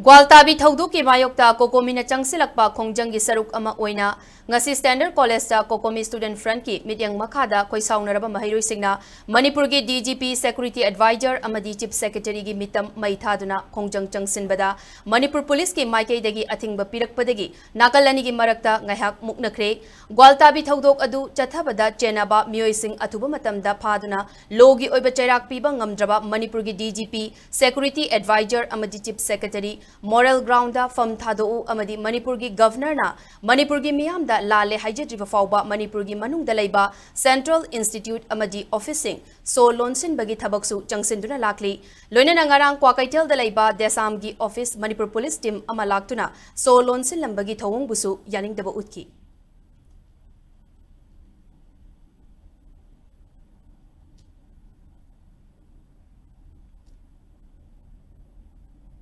Gwaltabi Thaudu ki Mayokta Kokomina Changsilakpa Khongjang gi Saruk ama oina ngasi Standard College ta Kokomi Student Front ki mityang makhada koisaunaraba Maheiroi singna Manipur gi DGP Security Advisor Amadi Chief Secretary gi mitam maithaduna Khongjang Changsinbada Manipur Police ki Maikei dagi athingba pirakpadagi nakalani gi Marakta ngaihak Muknakhre Gwaltabi Thaudok adu chathabada chenaba miyoi sing athuba matamda phaduna logi oiba chairak piba ngamdraba Manipur gi DGP Security Advisor Amadi Chief Secretary Moral ground da fam thado amadi Manipur gi governor na Manipur gi miyam da lale haijadriba fawba Manipur gi manung da leiba Central Institute amadi officing so lonsin bagi thabaksu changsinduna lakli loina ngarang kwakaitel da leiba desam gi office Manipur police team ama laktuna so lonsin lambagi thawung busu yaning daba utki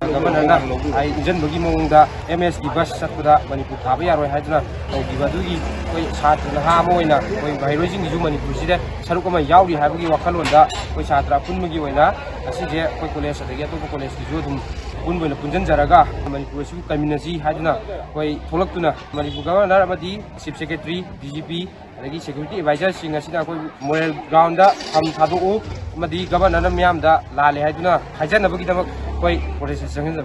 Governor I injan bagi mongda MS di bus satda Manipur thabi aroi haidna tawgi badugi koi satra ha moina koi Maheiroi jing ju Manipur side saruk ama yauri habagi wakhalonda koi satra punmagi oina asije koi college adagi to college ki ju dum punboina punjan jaraga Manipur su community haidna koi tholaktuna Manipur governor amadi chief secretary DGP adagi security advisor sing asina koi moral ground da ham thadu amadi governor na miyam da lale haiduna hajanabagi damak koi proses sangin